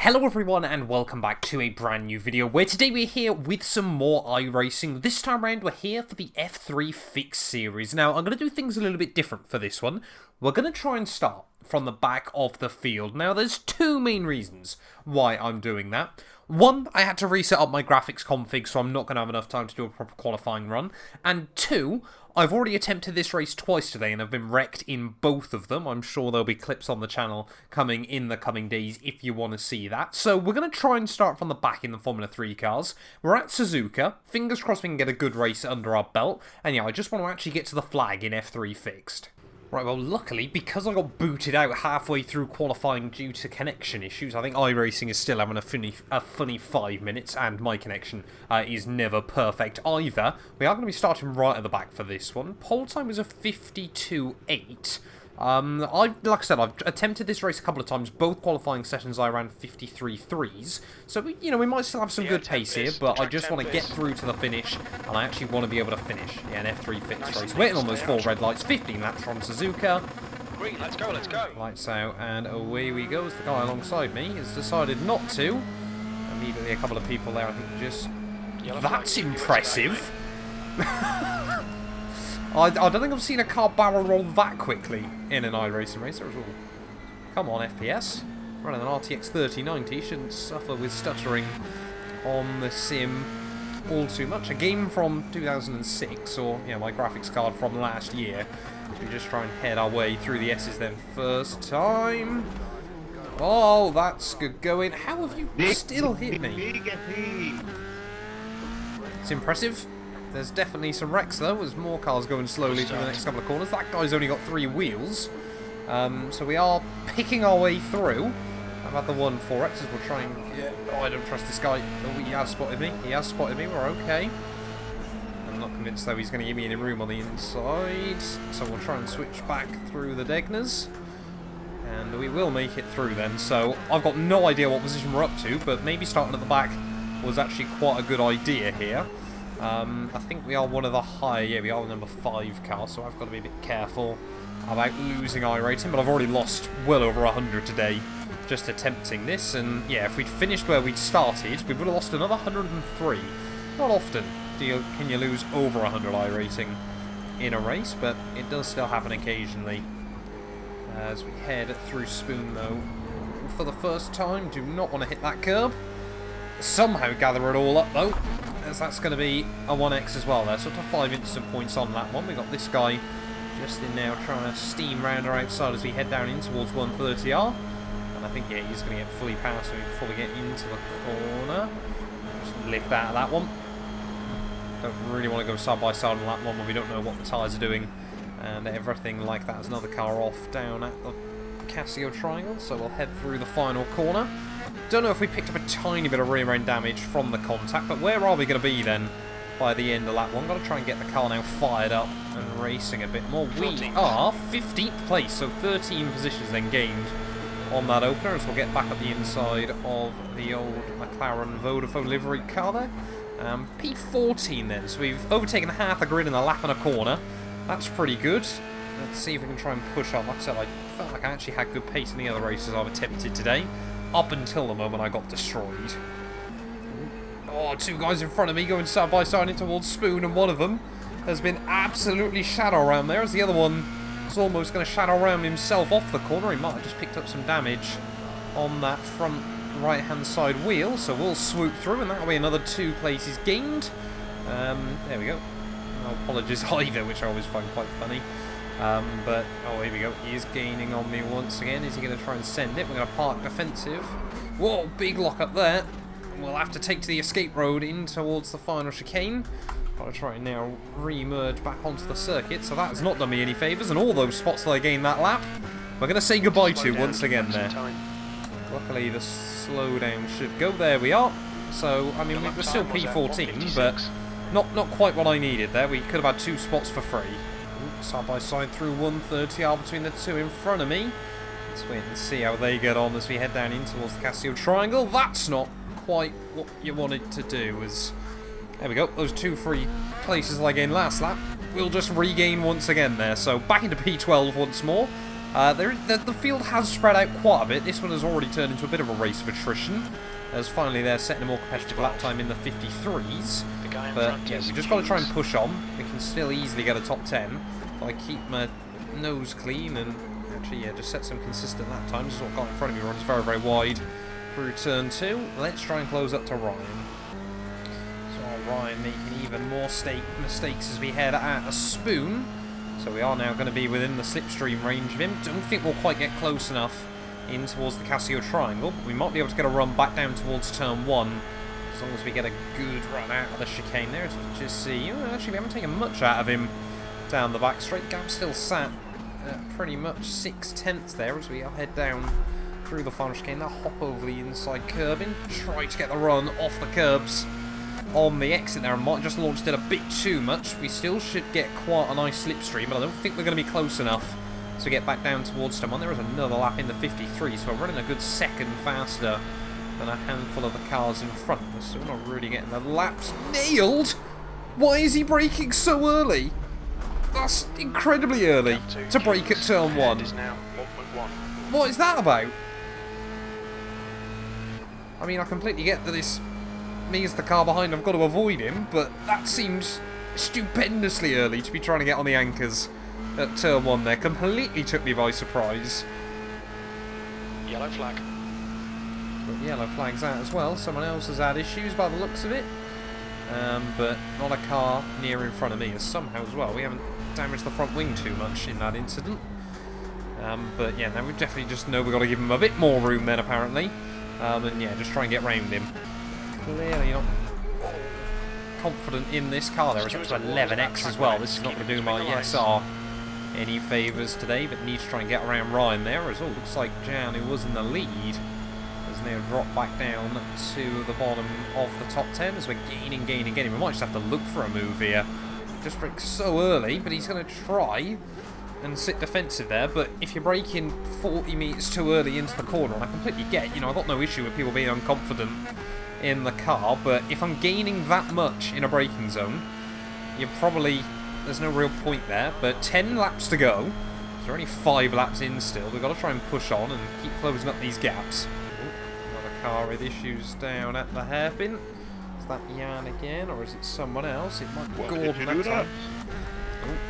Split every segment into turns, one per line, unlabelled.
Hello everyone and welcome back to a brand new video where today we're here with some more iRacing. This time around we're here for the F3 Fix series. Now I'm going to do things a little bit different for this one. We're going to try and start from the back of the field. Now there's two main reasons why I'm doing that. One, I had to reset up my graphics config so I'm not going to have enough time to do a proper qualifying run. And two, I've already attempted this race twice today and I've been wrecked in both of them. I'm sure there'll be clips on the channel coming in the coming days if you want to see that. So we're going to try and start from the back in the Formula 3 cars. We're at Suzuka. Fingers crossed we can get a good race under our belt. And yeah, I just want to actually get to the flag in F3 Fixed. Right, well, luckily, because I got booted out halfway through qualifying due to connection issues, I think iRacing is still having a funny 5 minutes, and my connection is never perfect either. We are going to be starting right at the back for this one. Pole time was a 52.8. Like I said, I've attempted this race a couple of times. Both qualifying sessions I ran 53.3s. So, we might still have some good pace here, but I just want to get through to the finish, and I actually want to be able to finish an F3 Fix race. Waiting on those 4 red lights, 15 laps from Suzuka.
Green, let's go, let's go.
Lights out, and away we go. As the guy alongside me has decided not to. Immediately a couple of people there, I think, just... That's impressive. I don't think I've seen a car barrel roll that quickly in an iRacing race. Come on, FPS. Running an RTX 3090 shouldn't suffer with stuttering on the sim all too much. A game from 2006, or my graphics card from last year. So we just try and head our way through the S's then. First time. Oh, that's good going. How have you still hit me? It's impressive. There's definitely some wrecks though, as more cars going slowly through the next couple of corners. That guy's only got 3 wheels. So we are picking our way through. I've had the 1.4X as we'll try and... Oh, I don't trust this guy. Oh, he has spotted me. He has spotted me. We're okay. I'm not convinced though he's going to give me any room on the inside. So we'll try and switch back through the Degners. And we will make it through then. So I've got no idea what position we're up to, but maybe starting at the back was actually quite a good idea here. I think we are one of the higher, we are the number 5 car, so I've got to be a bit careful about losing iRating, but I've already lost well over 100 today just attempting this, and yeah, if we'd finished where we'd started, we would have lost another 103. Not often can you lose over 100 iRating in a race, but it does still happen occasionally. As we head through Spoon though, for the first time, do not want to hit that curb. Somehow gather it all up though, as that's going to be a 1x as well there, so to 5 instant points on that one. We got this guy just in now trying to steam round our outside as we head down in towards 130R, and I think yeah, he's going to get fully past me before we get into the corner. Just lift out of that one. Don't really want to go side by side on that one when we don't know what the tyres are doing and everything like that. There's another car off down at the Casio Triangle, so we'll head through the final corner. Don't know if we picked up a tiny bit of rear end damage from the contact, but where are we going to be then by the end of lap 1? Got to try and get the car now fired up and racing a bit more. We are 15th place, so 13 positions then gained on that opener as we'll get back up the inside of the old McLaren Vodafone livery car there. P14 then, so we've overtaken half the grid in a lap and a corner. That's pretty good. Let's see if we can try and push on. Like I said, I felt like I actually had good pace in the other races I've attempted today, up until the moment I got destroyed. Oh, 2 guys in front of me going side by side in towards Spoon, and one of them has been absolutely shadow ram there, as the other one is almost going to shadow ram himself off the corner. He might have just picked up some damage on that front right hand side wheel, so we'll swoop through, and that'll be another 2 places gained. There we go. No apologies either, which I always find quite funny. But, oh, here we go. He is gaining on me once again. Is he going to try and send it? We're going to park defensive. Whoa, big lock up there. We'll have to take to the escape road in towards the final chicane. Got to try and now re-emerge back onto the circuit. So that has not done me any favours. And all those spots that I gained that lap, we're going to say goodbye to once again there. Luckily, the slowdown should go. There we are. So, I mean, we're still P14, but not quite what I needed there. We could have had 2 spots for free. Side by side through 130R between the 2 in front of me. Let's wait and see how they get on as we head down in towards the Casio Triangle. That's not quite what you wanted to do. There we go. Those 2 free places I gained last lap, we'll just regain once again there. So back into P12 once more. The field has spread out quite a bit. This one has already turned into a bit of a race of attrition. As finally they're setting a more competitive lap time in the 53s. But yeah, we just got to try and push on. We can still easily get a top 10 if I keep my nose clean and actually, yeah, just set some consistent lap times. This is what got in front of me runs very, very wide through turn 2. Let's try and close up to Ryan. So Ryan making even more mistakes as we head at a spoon. So we are now going to be within the slipstream range of him. Don't think we'll quite get close enough in towards the Casio Triangle. We might be able to get a run back down towards turn 1. As long as we get a good run out of the chicane there. As you can just see, actually we haven't taken much out of him down the back straight. Gap still sat at pretty much 6/10 there as we head down through the final chicane. They'll hop over the inside curbing. Try to get the run off the curbs on the exit there. I might just launched it a bit too much. We still should get quite a nice slipstream, but I don't think we're going to be close enough to get back down towards turn 1. There is another lap in the 53, so we're running a good second faster than a handful of the cars in front of us. So we're not really getting the laps nailed. Why is he braking so early? That's incredibly early to brake at turn 1. What is that about? I mean, I completely get that it's me as the car behind, I've got to avoid him, but that seems stupendously early to be trying to get on the anchors at turn 1 there. Completely took me by surprise.
Yellow flag.
But yellow flag's out as well. Someone else has had issues by the looks of it. But not a car near in front of me as somehow as well. We haven't damaged the front wing too much in that incident. But yeah, now we definitely just know we've got to give him a bit more room then apparently. And yeah, just try and get round him. Clearly not confident in this car there. It's up to 11x as well. This is not going to do my ESR any favours today, but need to try and get around Ryan there. As it looks like Jan, who was in the lead, has now dropped back down to the bottom of the top 10 as we're gaining. We might just have to look for a move here. Just brakes so early, but he's going to try and sit defensive there. But if you're braking 40 metres too early into the corner, and I completely get, I've got no issue with people being unconfident in the car, but if I'm gaining that much in a braking zone, there's no real point there. But 10 laps to go. There's only 5 laps in still. We've got to try and push on and keep closing up these gaps. Another car with issues down at the hairpin. Is that Jan again, or is it someone else? It might be Gordon that time.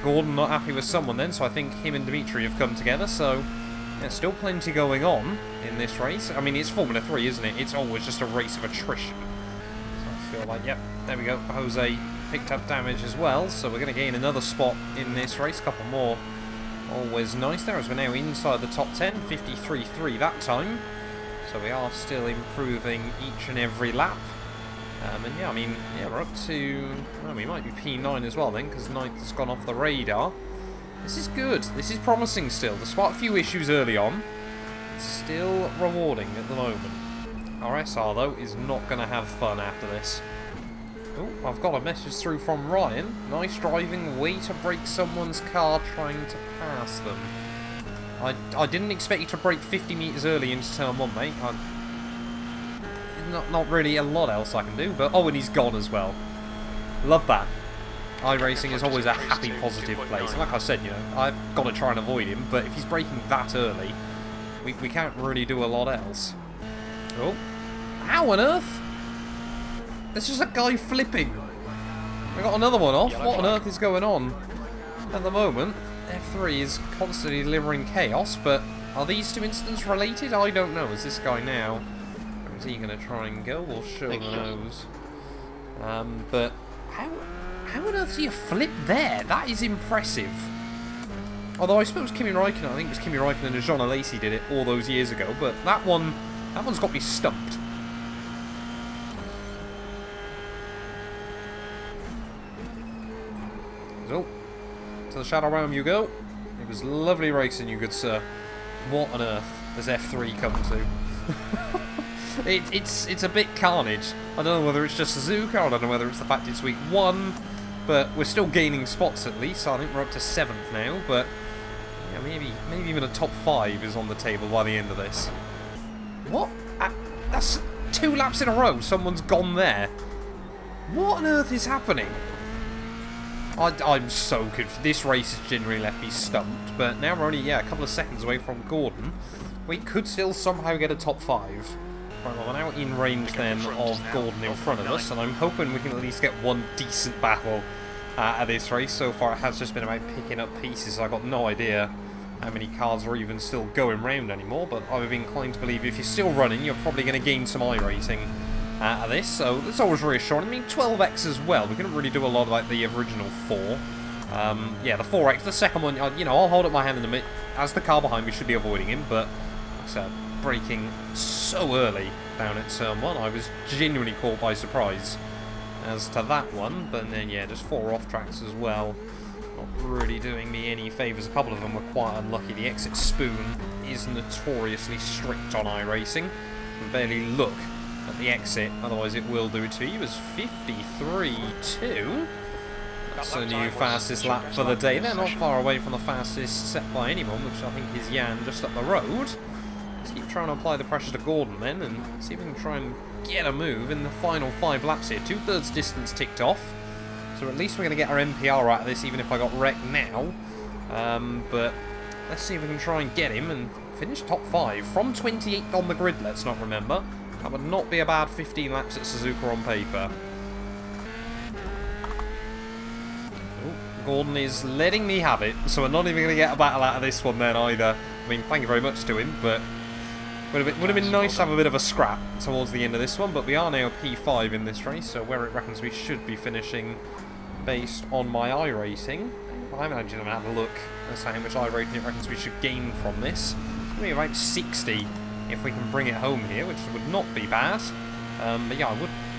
Gordon not happy with someone then, so I think him and Dimitri have come together. So there's still plenty going on in this race. I mean, it's Formula 3, isn't it? It's always just a race of attrition. So I feel like, yep, there we go. Jose picked up damage as well, so we're going to gain another spot in this race. A couple more. Always nice there as we're now inside the top 10. 53.3 that time. So we are still improving each and every lap. And yeah, I mean, yeah, we're up to... Well, we might be P9 as well then, because 9th has gone off the radar. This is good. This is promising still. Despite a few issues early on, it's still rewarding at the moment. Our SR, though, is not going to have fun after this. Oh, I've got a message through from Ryan. Nice driving, way to break someone's car trying to pass them. I didn't expect you to brake 50 metres early into turn 1, mate. Not really a lot else I can do, but... Oh, and he's gone as well. Love that. iRacing is always a happy, positive place. Like I said, I've got to try and avoid him, but if he's braking that early, we can't really do a lot else. Oh. How on earth? There's just a guy flipping. We got another one off. What on earth is going on? At the moment, F3 is constantly delivering chaos, but are these two incidents related? I don't know. Is this guy now... Is he going to try and go? We'll show the nose. But how on earth do you flip there? That is impressive. Although I suppose Kimi Räikkönen, I think it was Kimi Räikkönen and Jean Alesi did it all those years ago. But that one's got me stumped. So, to the shadow realm you go. It was lovely racing, you good sir. What on earth does F3 come to? It's a bit carnage. I don't know whether it's just Suzuka, I don't know whether it's the fact it's week 1, but we're still gaining spots at least. So I think we're up to 7th now, but yeah, maybe even a top 5 is on the table by the end of this. What? That's 2 laps in a row. Someone's gone there. What on earth is happening? I'm so good. This race has generally left me stumped, but now we're only, a couple of seconds away from Gordon. We could still somehow get a top 5. Right, well, we're now in range then of Gordon in front of us, and I'm hoping we can at least get one decent battle at this race. So far it has just been about picking up pieces. I've got no idea how many cars are even still going round anymore, but I would be inclined to believe if you're still running, you're probably going to gain some iRacing out of this, so that's always reassuring. I mean, 12x as well. We couldn't really do a lot like the original 4. Yeah, the 4x, the second one, you know, I'll hold up my hand in a minute. As the car behind me should be avoiding him, but like I said, braking so early down at turn 1, I was genuinely caught by surprise as to that one. But then, yeah, just 4 off tracks as well. Not really doing me any favours. A couple of them were quite unlucky. The exit spoon is notoriously strict on iRacing. You can barely look at the exit, otherwise it will do it to you. It was 53.2. That's the new fastest lap for the day. They're not far away from the fastest set by anyone, which I think is Jan just up the road. Let's keep trying to apply the pressure to Gordon then, and see if we can try and get a move in the final 5 laps here. 2/3 distance ticked off, so at least we're going to get our MPR out of this, even if I got wrecked now. But let's see if we can try and get him and finish top 5 from 28th on the grid, let's not remember. That would not be a bad 15 laps at Suzuka on paper. Gordon is letting me have it, so we're not even going to get a battle out of this one then either. I mean, thank you very much to him, but would have been nice to have a bit of a scrap towards the end of this one. But we are now P5 in this race, so where it reckons we should be finishing based on my iRacing. I haven't actually had a look as to how much iRacing it reckons we should gain from this. It's going to be about 60 if we can bring it home here, which would not be bad. But yeah, I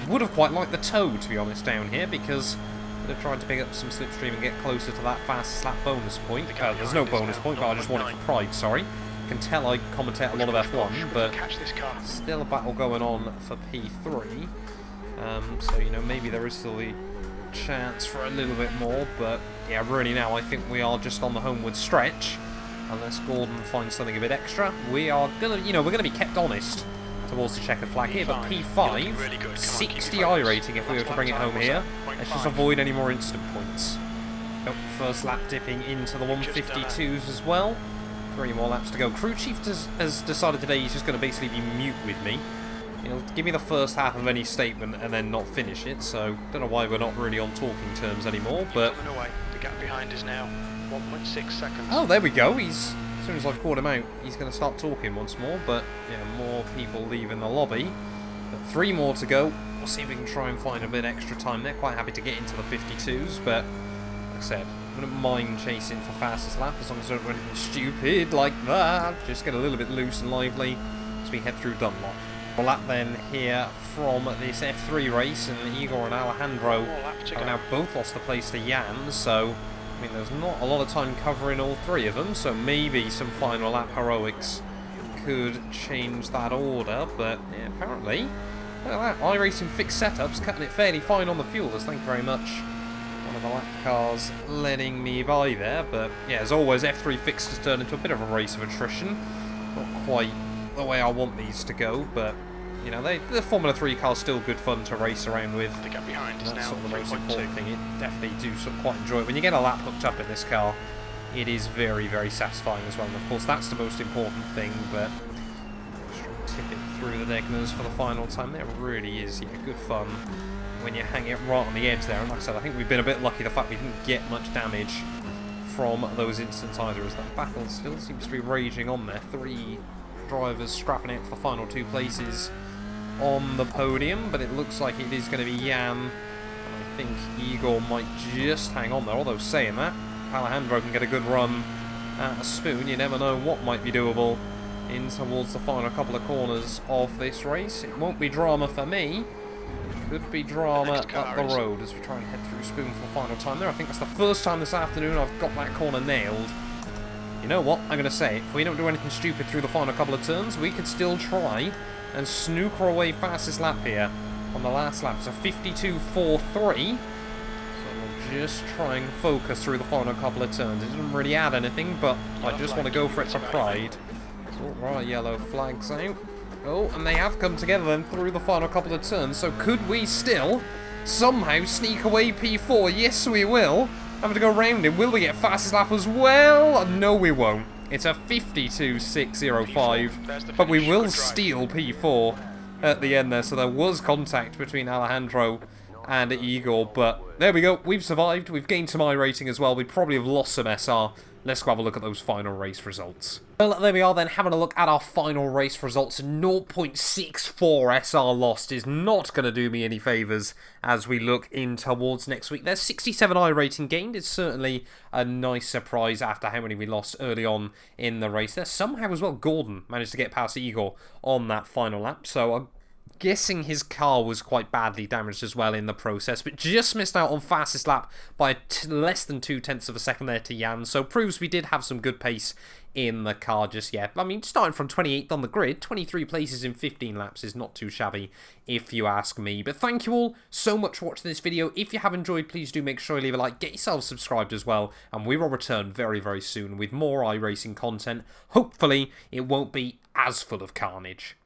would have quite liked the toe, to be honest, down here, because I would have tried to pick up some slipstream and get closer to that fastest lap bonus point. There's no bonus point, but I just want it for pride, sorry. You can tell I commentate a lot of F1, but still a battle going on for P3. So, you know, maybe there is still the chance for a little bit more, but yeah, really now I think we are just on the homeward stretch. Unless Gordon finds something a bit extra, we are gonna, you know, we're gonna be kept honest towards the checkered flag here. But P5, 60 iRating if we were to bring it home here. Let's just avoid any more incident points. Nope, first lap dipping into the 152s as well. 3 more laps to go. Crew Chief has decided today he's just going to basically be mute with me. He'll give me the first half of any statement and then not finish it. So don't know why we're not really on talking terms anymore. But
the gap behind is now 1.6 seconds.
Oh, there we go. As soon as I've caught him out, he's going to start talking once more. But yeah, more people leaving the lobby. But 3 more to go. We'll see if we can try and find a bit extra time. They're quite happy to get into the 52s, but like I said, I wouldn't mind chasing for fastest lap as long as I don't run anything stupid like that. Just get a little bit loose and lively as we head through Dunlop. A lap then here from this F3 race, and Igor and Alejandro have now both lost the place to Jan, so I mean, there's not a lot of time covering all 3 of them, so maybe some final lap heroics could change that order, but yeah, apparently, look at that, iRacing fixed setups, cutting it fairly fine on the fuelers, thank you very much. One of the lap cars letting me by there, but yeah, as always, F3 fixtures turn into a bit of a race of attrition. Not quite the way I want these to go, but you know, the Formula 3 car's still good fun to race around with.
The gap behind is
That's
now
sort of the most
3.2.
important thing. You definitely do sort of quite enjoy it. When you get a lap hooked up in this car, it is very, very satisfying as well. And of course, that's the most important thing, but tip it through the Degners for the final time. There really is, yeah, good fun when you hang it right on the edge there. And like I said, I think we've been a bit lucky the fact we didn't get much damage from those instants either, as that battle still seems to be raging on there. 3 drivers scrapping out for the final 2 places on the podium, but it looks like it is going to be Jan, and I think Igor might just hang on there, although saying that, if Alejandro can get a good run at a spoon, you never know what might be doable in towards the final couple of corners of this race. It won't be drama for me, it could be drama up the road as we try and head through spoon for the final time there. I think that's the first time this afternoon I've got that corner nailed. You know what, I'm going to say it, if we don't do anything stupid through the final couple of turns, we could still try and snooker away fastest lap here on the last lap. It's a 52.43. So we'll just try and focus through the final couple of turns. It doesn't really add anything, but I just want to go for it for pride. So right, yellow flags out. Oh, and they have come together then through the final couple of turns. So could we still somehow sneak away P4? Yes, we will. Having to go around him. Will we get fastest lap as well? No, we won't. It's a 52.605, but we will steal P4 at the end there. So there was contact between Alejandro and Igor, but there we go. We've survived. We've gained some iRacing as well. We probably have lost some SR. Let's go have a look at those final race results. Well, there we are then, having a look at our final race results. 0.64 SR lost is not going to do me any favours as we look in towards next week. There's 67 iRating gained. It's certainly a nice surprise after how many we lost early on in the race. There somehow as well, Gordon managed to get past Igor on that final lap, so I'm guessing his car was quite badly damaged as well in the process, but just missed out on fastest lap by less than 0.2 of a second there to Jan, so proves we did have some good pace in the car just yet. I mean, starting from 28th on the grid, 23 places in 15 laps is not too shabby, if you ask me. But thank you all so much for watching this video. If you have enjoyed, please do make sure you leave a like, get yourselves subscribed as well, and we will return very, very soon with more iRacing content. Hopefully, it won't be as full of carnage.